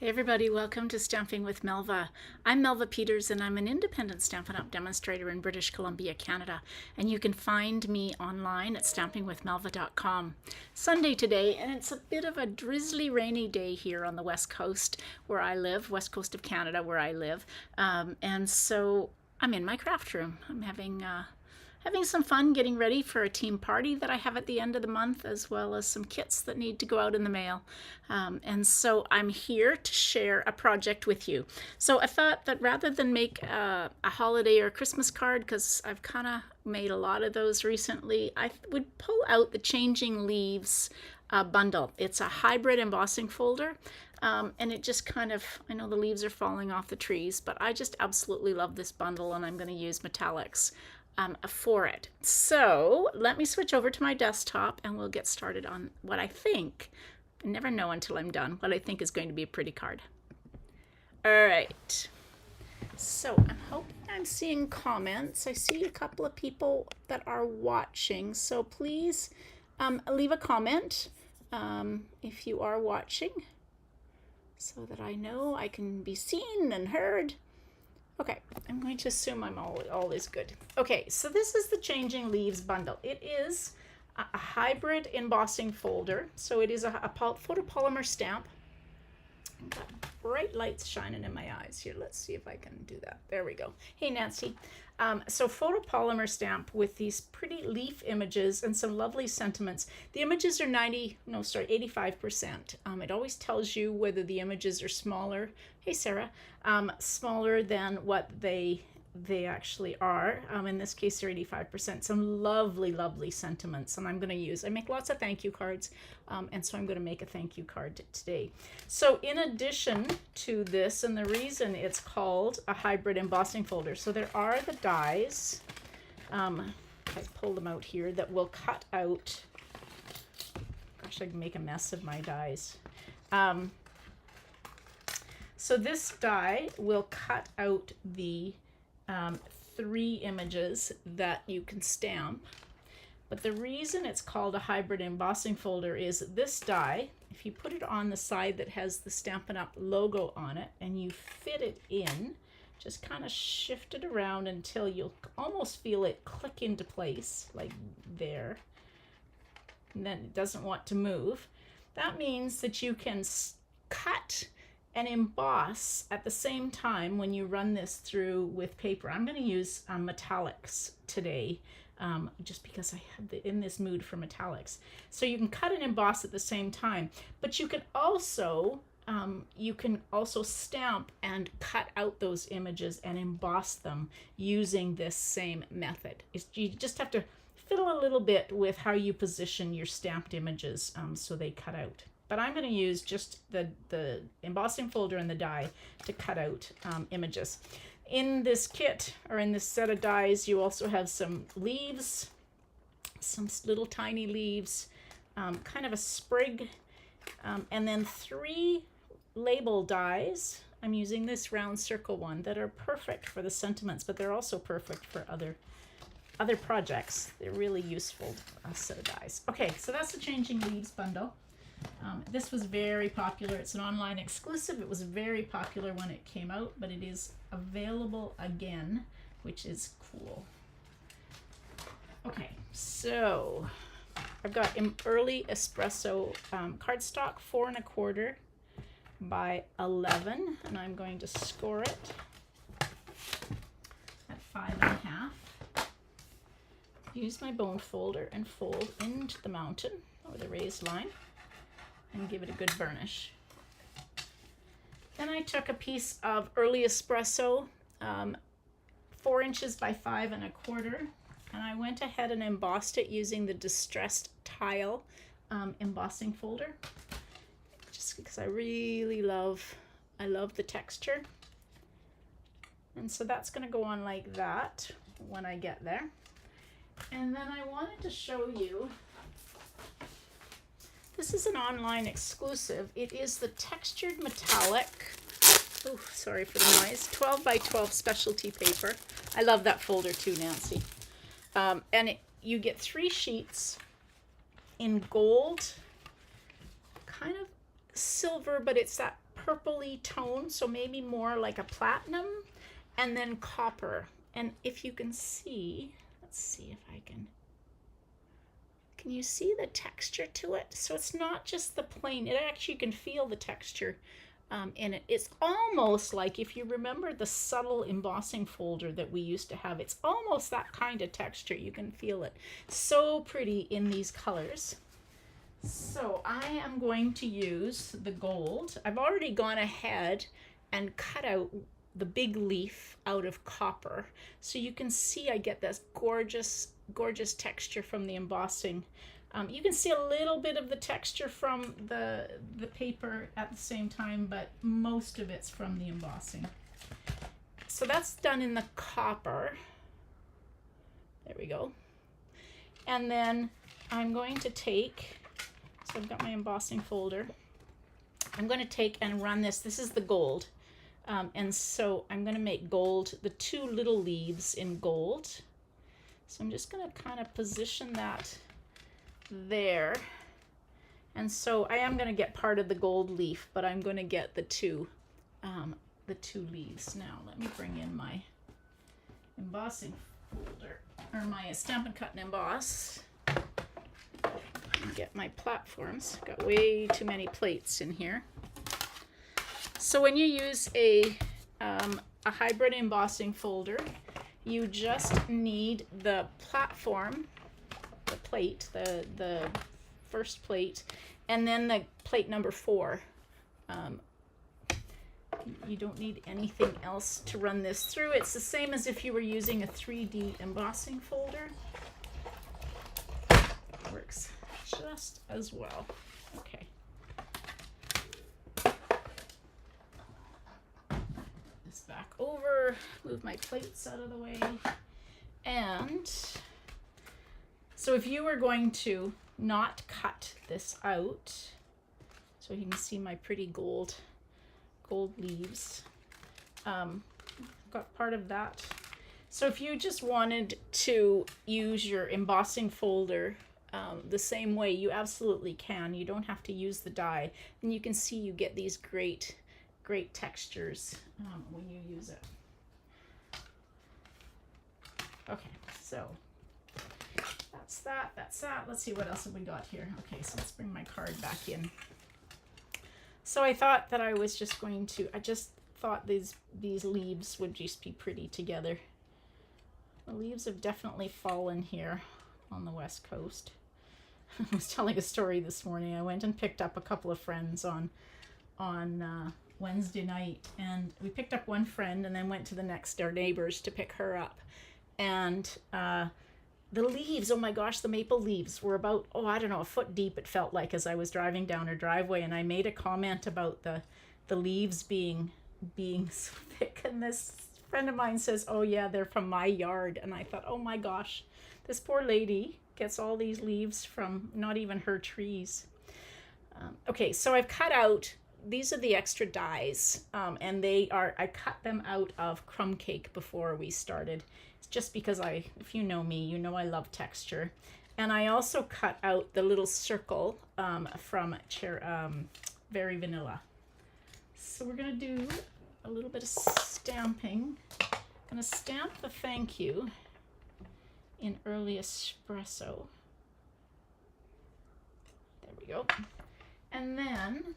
Hey everybody, welcome to Stamping with Melva. I'm Melva Peters and I'm an independent Stampin' Up! Demonstrator in British Columbia, Canada. And you can find me online at stampingwithmelva.com. Sunday today, and it's a bit of a drizzly, rainy day here on the west coast where I live, west coast of Canada where I live. And so I'm in my craft room. I'm having some fun getting ready for a team party that I have at the end of the month, as well as some kits that need to go out in the mail. And so I'm here to share a project with you. So I thought that rather than make a holiday or Christmas card, because I've kind of made a lot of those recently, I would pull out the Changing Leaves bundle. It's a hybrid embossing folder. And it just kind of, I know the leaves are falling off the trees, but I just absolutely love this bundle, and I'm going to use metallics for it. So let me switch over to my desktop and we'll get started on what I think, I never know until I'm done, what I think is going to be a pretty card. All right, so I'm hoping I'm seeing comments. I see a couple of people that are watching, so please leave a comment if you are watching so that I know I can be seen and heard. Okay, I'm going to assume I'm all is good. Okay, so this is the Changing Leaves bundle. It is a hybrid embossing folder. So it is a photopolymer stamp. I've got bright lights shining in my eyes here. Let's see if I can do that. There we go. Hey, Nancy. So photopolymer stamp with these pretty leaf images and some lovely sentiments. The images are 85%. It always tells you whether the images are smaller. Hey, Sarah. Smaller than what they actually are. In this case, they're 85%. Some lovely, lovely sentiments. And I'm going to use, I make lots of thank you cards. And so I'm going to make a thank you card today. So in addition to this, and the reason it's called a hybrid embossing folder, so there are the dies, I pull them out here, that will cut out, gosh, I can make a mess of my dies. So this die will cut out the 3 images that you can stamp. But the reason it's called a hybrid embossing folder is this die, if you put it on the side that has the Stampin' Up! Logo on it and you fit it in, just kind of shift it around until you'll almost feel it click into place, like there. And then it doesn't want to move. That means that you can cut and emboss at the same time when you run this through with paper. I'm going to use metallics today, just because I have in this mood for metallics. So you can cut and emboss at the same time, but you can also stamp and cut out those images and emboss them using this same method. You just have to fiddle a little bit with how you position your stamped images so they cut out. But I'm going to use just the embossing folder and the die to cut out images. In this kit, or in this set of dies, you also have some leaves, some little tiny leaves, kind of a sprig, and then 3 label dies. I'm using this round circle one that are perfect for the sentiments, but they're also perfect for other projects. They're really useful set of dies. Okay, so that's the Changing Leaves bundle. This was very popular. It's an online exclusive. It was very popular when it came out, but it is available again, which is cool. Okay, so I've got early espresso cardstock, 4 1/4 by 11, and I'm going to score it at 5 1/2. Use my bone folder and fold into the mountain or the raised line and give it a good burnish. Then I took a piece of early espresso, 4 inches by 5 1/4, and I went ahead and embossed it using the distressed tile embossing folder, just because I really love the texture. And so that's going to go on like that when I get there. And then I wanted to show you, this is an online exclusive. It is the textured metallic, oh, sorry for the noise, 12 by 12 specialty paper. I love that folder too, Nancy. And you get 3 sheets in gold, kind of silver, but it's that purpley tone, so maybe more like a platinum, and then copper. And if you can see, let's see if I can you see the texture to it? So it's not just the plain, it actually, you can feel the texture in it. It's almost like, if you remember the subtle embossing folder that we used to have, it's almost that kind of texture. You can feel it. So pretty in these colors. So I am going to use the gold. I've already gone ahead and cut out the big leaf out of copper. So you can see I get this gorgeous, gorgeous texture from the embossing. You can see a little bit of the texture from the paper at the same time, but most of it's from the embossing. So that's done in the copper. There we go. And then I'm going to take, so I've got my embossing folder. I'm going to take and run this. This is the gold. And so I'm going to make gold, the two little leaves in gold. So I'm just going to kind of position that there. And so I am going to get part of the gold leaf, but I'm going to get the two leaves. Now let me bring in my embossing folder, or my Stampin' Cut and Emboss. And get my platforms. Got way too many plates in here. So when you use a hybrid embossing folder, you just need the platform, the plate, the first plate, and then the plate number 4. You don't need anything else to run this through. It's the same as if you were using a 3D embossing folder. Works just as well. Okay. This back over, move my plates out of the way. And so if you were going to not cut this out, so you can see my pretty gold leaves, got part of that. So if you just wanted to use your embossing folder the same way, you absolutely can. You don't have to use the die, and you can see you get these great textures when you use it. Okay, so that's that. Let's see, what else have we got here? Okay, so let's bring my card back in. So I thought that I was just going to, I just thought these leaves would just be pretty together. The leaves have definitely fallen here on the West Coast. I was telling a story this morning. I went and picked up a couple of friends on Wednesday night, and we picked up one friend and then went to the next door neighbors to pick her up. And the leaves, oh my gosh, the maple leaves were about, oh, I don't know, a foot deep, it felt like, as I was driving down her driveway. And I made a comment about the leaves being so thick. And this friend of mine says, oh yeah, they're from my yard. And I thought, oh my gosh, this poor lady gets all these leaves from not even her trees. Okay, so I've cut out, these are the extra dies, and I cut them out of crumb cake before we started. It's just because if you know me, you know I love texture. And I also cut out the little circle from Very Vanilla. So we're gonna do a little bit of stamping. I'm gonna stamp the thank you in Early Espresso. There we go. And then,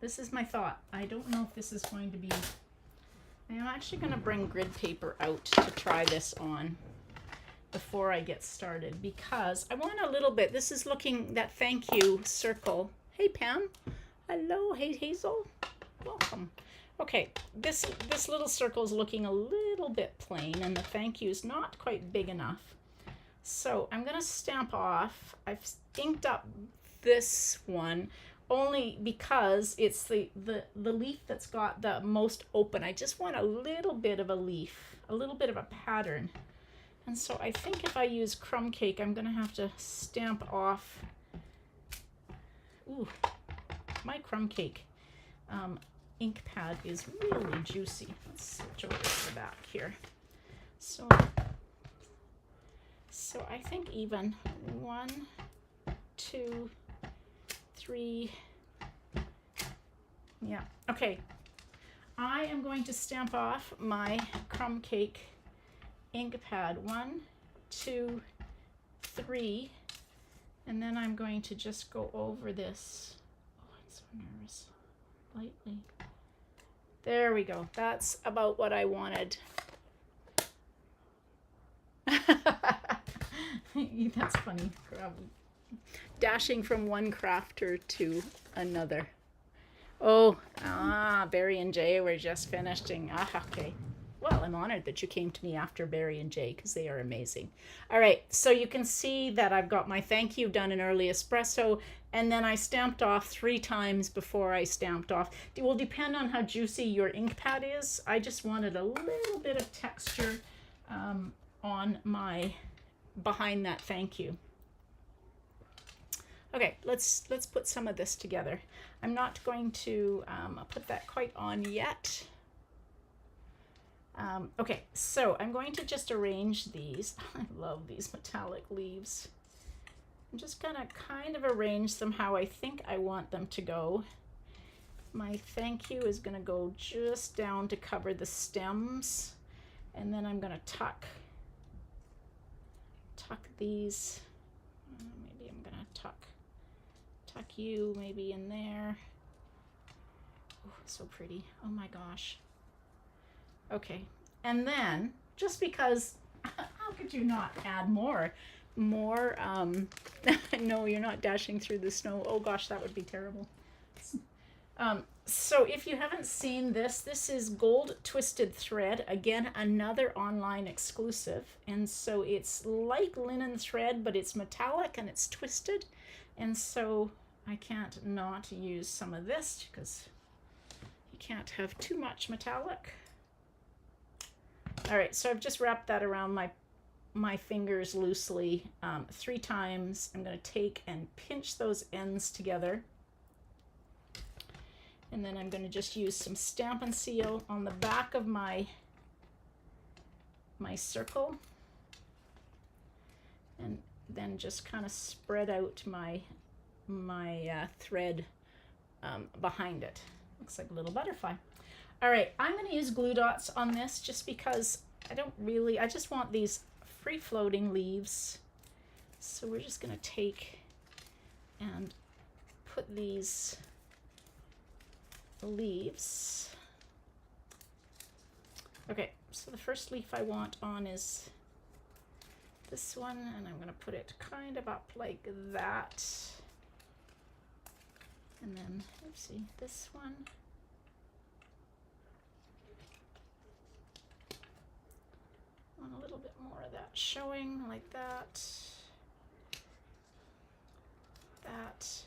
this is my thought. I don't know if this is going to be, I'm actually going to bring grid paper out to try this on before I get started, because I want a little bit, this is looking, that thank you circle. Hey Pam, hello, hey Hazel, welcome. Okay, this little circle is looking a little bit plain, and the thank you is not quite big enough. So I'm going to stamp off. I've inked up this one only because it's the leaf that's got the most open. I just want a little bit of a leaf, a little bit of a pattern. And so I think if I use crumb cake, I'm going to have to stamp off. Ooh, my crumb cake ink pad is really juicy. Let's switch over to the back here. So I think even 1, 2, 3. Yeah, okay. I am going to stamp off my crumb cake ink pad. 1, 2, 3. And then I'm going to just go over this. Oh, I'm so nervous. Lightly. There we go. That's about what I wanted. That's funny. Dashing from one crafter to another. Oh, Barry and Jay were just finishing. Okay. Well, I'm honored that you came to me after Barry and Jay because they are amazing. All right, so you can see that I've got my thank you done in early espresso, and then I stamped off 3 times before I stamped off. It will depend on how juicy your ink pad is. I just wanted a little bit of texture on my behind that thank you. Okay, let's put some of this together. I'm not going to put that quite on yet. Okay, so I'm going to just arrange these. I love these metallic leaves. I'm just gonna kind of arrange them how I think I want them to go. My thank you is gonna go just down to cover the stems, and then I'm gonna tuck these. Maybe I'm gonna tuck you maybe in there. Oh, so pretty. Oh my gosh. Okay, and then just because, how could you not add more? No, you're not dashing through the snow. Oh gosh, that would be terrible. So if you haven't seen this, this is gold twisted thread. Again, another online exclusive. And so it's like linen thread, but it's metallic and it's twisted. And so I can't not use some of this because you can't have too much metallic. All right, so I've just wrapped that around my fingers loosely 3 times. I'm going to take and pinch those ends together. And then I'm going to just use some Stampin' Seal on the back of my circle. And then just kind of spread out my thread behind it. Looks like a little butterfly. All right, I'm going to use glue dots on this just because I just want these free-floating leaves. So we're just going to take and put these leaves. Okay, so the first leaf I want on is this one, and I'm going to put it kind of up like that. And then, oopsie, this one. Want a little bit more of that showing, like that. That.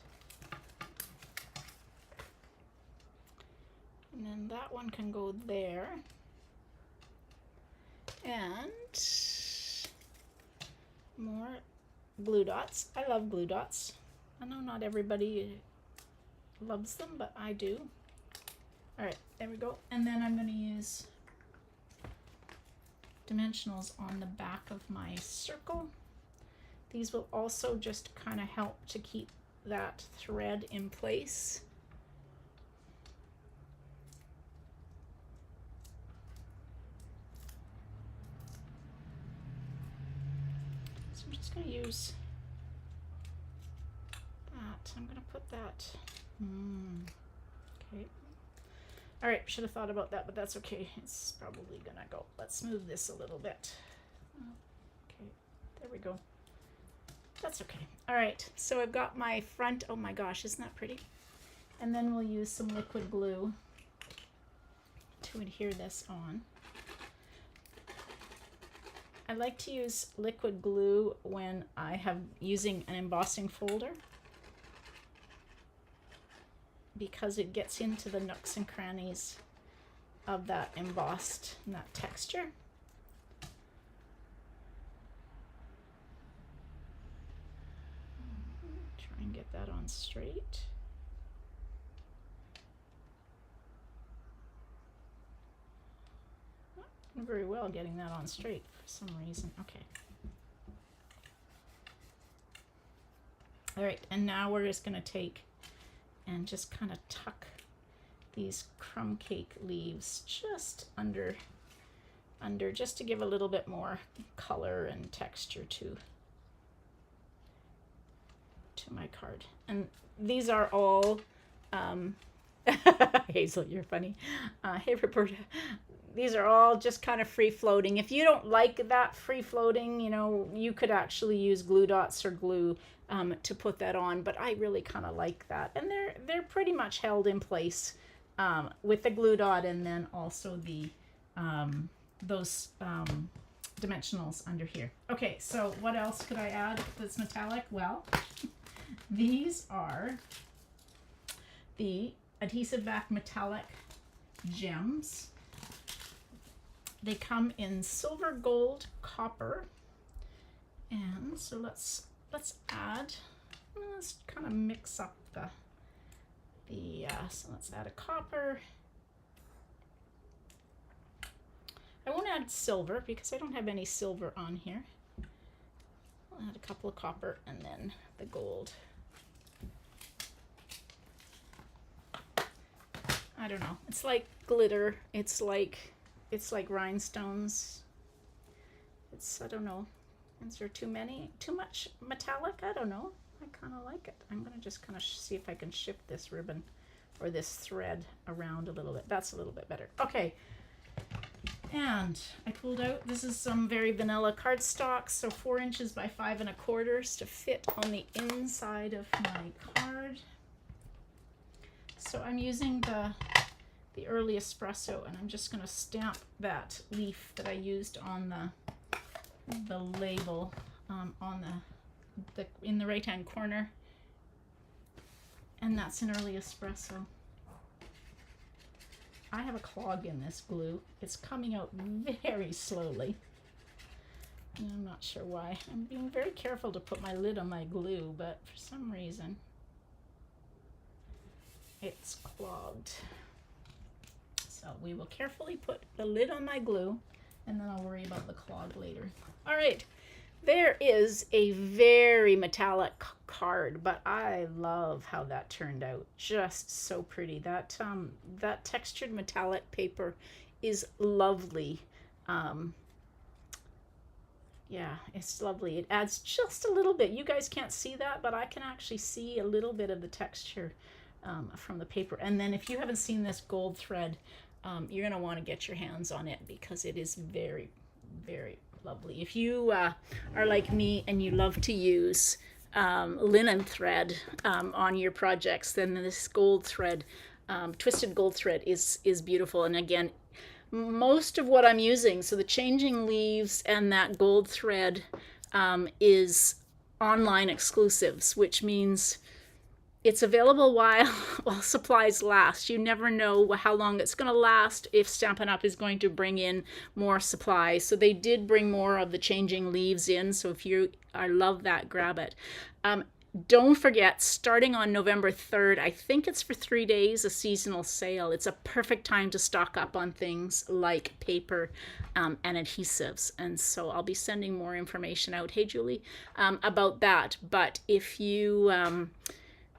And then that one can go there. And more glue dots. I love glue dots. I know not everybody loves them, but I do. All right, there we go. And then I'm going to use dimensionals on the back of my circle. These will also just kind of help to keep that thread in place. So I'm just going to use that. I'm going to put that. Okay. All right, should have thought about that, but that's okay. It's probably gonna go. Let's move this a little bit. Okay, there we go. That's okay. All right, so I've got my front. Oh my gosh, isn't that pretty? And then we'll use some liquid glue to adhere this on. I like to use liquid glue when I have using an embossing folder, because it gets into the nooks and crannies of that embossed and that texture. Try and get that on straight. Not very well getting that on straight for some reason. Okay. All right, and now we're just going to take and just kind of tuck these crumb cake leaves just under just to give a little bit more color and texture to my card. And these are all Hazel, you're funny. Hey Roberta, these are all just kind of free floating. If you don't like that free floating, you know, you could actually use glue dots or glue to put that on, but I really kind of like that. And they're pretty much held in place with the glue dot, and then also the those dimensionals under here. Okay, so what else could I add that's metallic? Well, these are the adhesive back metallic gems. They come in silver, gold, copper, and so let's add. Let's kind of mix up the so let's add a copper. I won't add silver because I don't have any silver on here. I'll add a couple of copper and then the gold. I don't know. It's like glitter. It's like rhinestones. I don't know. Is there too much metallic? I don't know. I kind of like it. I'm going to just kind of see if I can shift this ribbon or this thread around a little bit. That's a little bit better. Okay. And I pulled out, this is some very vanilla cardstock, so 4 inches by 5 1/4 to fit on the inside of my card. So I'm using the early espresso, and I'm just going to stamp that leaf that I used on the label on the in the right hand corner, and that's an early espresso. I have a clog in this glue. It's coming out very slowly, and I'm not sure why. I'm being very careful to put my lid on my glue, but for some reason it's clogged. So we will carefully put the lid on my glue, and then I'll worry about the clog later. All right, there is a very metallic card, but I love how that turned out. Just so pretty. That textured metallic paper is lovely. Yeah, it's lovely. It adds just a little bit. You guys can't see that, but I can actually see a little bit of the texture from the paper. And then if you haven't seen this gold thread, you're going to want to get your hands on it because it is very, very lovely. If you are like me and you love to use linen thread on your projects, then this gold thread, twisted gold thread is beautiful. And again, most of what I'm using, so the changing leaves and that gold thread is online exclusives, which means it's available while supplies last. You never know how long it's going to last, if Stampin' Up! Is going to bring in more supplies. So they did bring more of the changing leaves in. So if you love that, grab it. Don't forget, starting on November 3rd, I think it's for 3 days, a seasonal sale. It's a perfect time to stock up on things like paper and adhesives. And so I'll be sending more information out, hey Julie, about that. But if you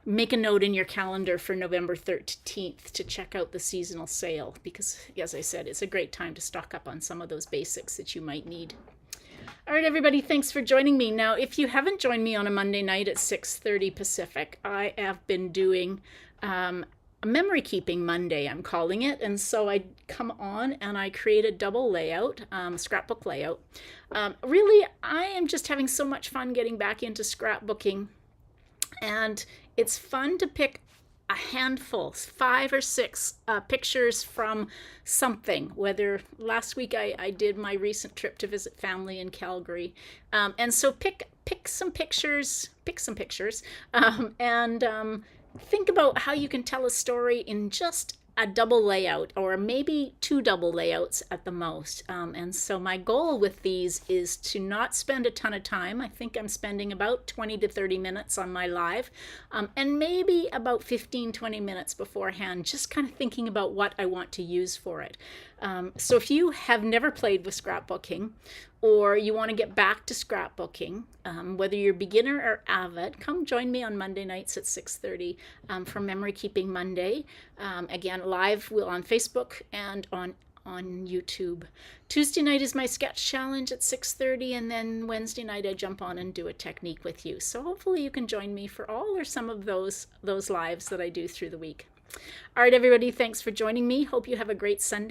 make a note in your calendar for November 13th to check out the seasonal sale, because as I said, it's a great time to stock up on some of those basics that you might need. All right, everybody, thanks for joining me. Now, if you haven't joined me on a Monday night at 6:30 Pacific, I have been doing a memory keeping Monday, I'm calling it. And so I come on and I create a double layout, scrapbook layout. Really, I am just having so much fun getting back into scrapbooking. And it's fun to pick a handful, 5 or 6 pictures from something, whether last week I did my recent trip to visit family in Calgary. And so pick some pictures, and think about how you can tell a story in just a double layout, or maybe 2 double layouts at the most. And so my goal with these is to not spend a ton of time. I think I'm spending about 20 to 30 minutes on my live, and maybe about 15-20 minutes beforehand, just kind of thinking about what I want to use for it. So if you have never played with scrapbooking, or you want to get back to scrapbooking, whether you're beginner or avid, come join me on Monday nights at 6:30 for Memory Keeping Monday. Again, live on Facebook and on YouTube. Tuesday night is my sketch challenge at 6:30, and then Wednesday night I jump on and do a technique with you. So hopefully you can join me for all or some of those lives that I do through the week. All right, everybody, thanks for joining me. Hope you have a great Sunday.